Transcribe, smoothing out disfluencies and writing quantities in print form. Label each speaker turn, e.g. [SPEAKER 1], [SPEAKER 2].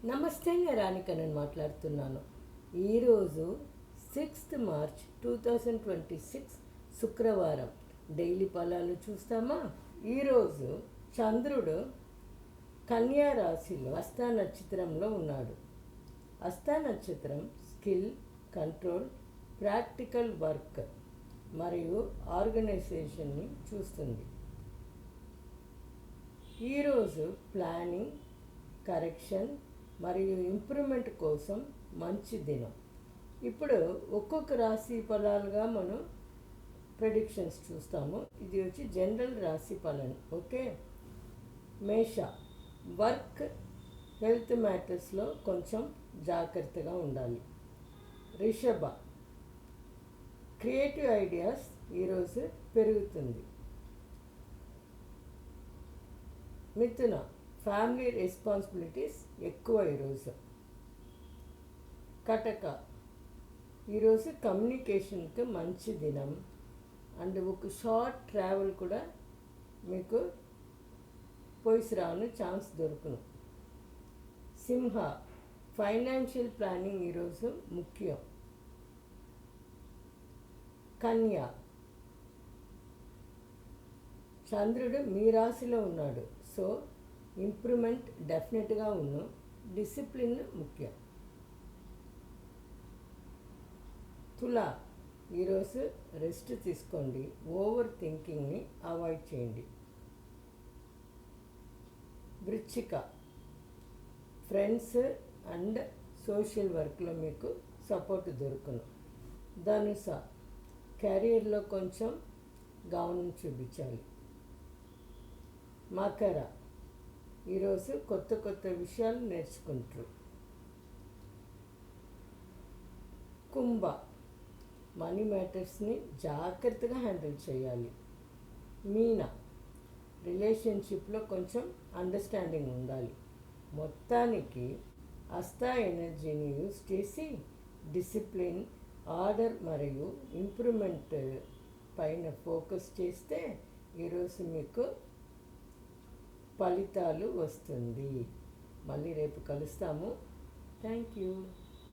[SPEAKER 1] నమస్తే, నేను రాణికనని మాట్లాడుతున్నాను. ఈరోజు 6th మార్చ్ 2026 శుక్రవారం. డైలీ ఫలాలు చూస్తామా? ఈరోజు చంద్రుడు కన్యా రాశిలో హస్త నక్షత్రంలో ఉన్నాడు. హస్త నక్షత్రం స్కిల్, కంట్రోల్, ప్రాక్టికల్ వర్క్ మరియు ఆర్గనైజేషన్ని చూస్తుంది. ఈరోజు ప్లానింగ్, కరెక్షన్ మరియు ఇంప్రూవ్మెంట్ కోసం మంచి దినం. ఇప్పుడు ఒక్కొక్క రాశి ఫలాలుగా మనం ప్రెడిక్షన్స్ చూస్తాము. ఇది వచ్చి జనరల్ రాశి ఫలం. ఓకే. మేష, వర్క్, హెల్త్ మ్యాటర్స్లో కొంచెం జాగ్రత్తగా ఉండాలి. రిషభ, క్రియేటివ్ ఐడియాస్ ఈరోజు పెరుగుతుంది. మిథున, ఫ్యామిలీ రెస్పాన్సిబిలిటీస్ ఎక్కువ ఈరోజు. కటక, ఈరోజు కమ్యూనికేషన్కి మంచి దినం అండ్ ఒక షార్ట్ ట్రావెల్ కూడా మీకు పోయిసి రావని ఛాన్స్ దొరుకును. సింహ, ఫైనాన్షియల్ ప్లానింగ్ ఈరోజు ముఖ్యం. కన్య, చంద్రుడు మీ రాశిలో ఉన్నాడు, సో ఇంప్రూవ్మెంట్ డెఫినెట్గా ఉన్ను. డిసిప్లిన్ ముఖ్యం. తుల, ఈరోజు రెస్ట్ తీసుకోండి, ఓవర్ థింకింగ్ని అవాయిడ్ చేయండి. వృశ్చిక, ఫ్రెండ్స్ అండ్ సోషల్ వర్క్లో మీకు సపోర్ట్ దొరుకును. ధనుస, కెరీర్లో కొంచెం గౌరవం చూపించాలి. మకర, ఈరోజు కొత్త కొత్త విషయాలు నేర్చుకుంటారు. కుంభ, మనీ మ్యాటర్స్ని జాగ్రత్తగా హ్యాండిల్ చేయాలి. మీన, రిలేషన్షిప్లో కొంచెం అండర్స్టాండింగ్ ఉండాలి. మొత్తానికి హస్త ఎనర్జీని యూజ్ చేసి డిసిప్లిన్, ఆర్డర్ మరియు ఇంప్రూవ్మెంట్ పైన ఫోకస్ చేస్తే ఈరోజు మీకు ఫలితాలు వస్తుంది. మళ్ళీ రేపు కలుస్తాము. Thank you.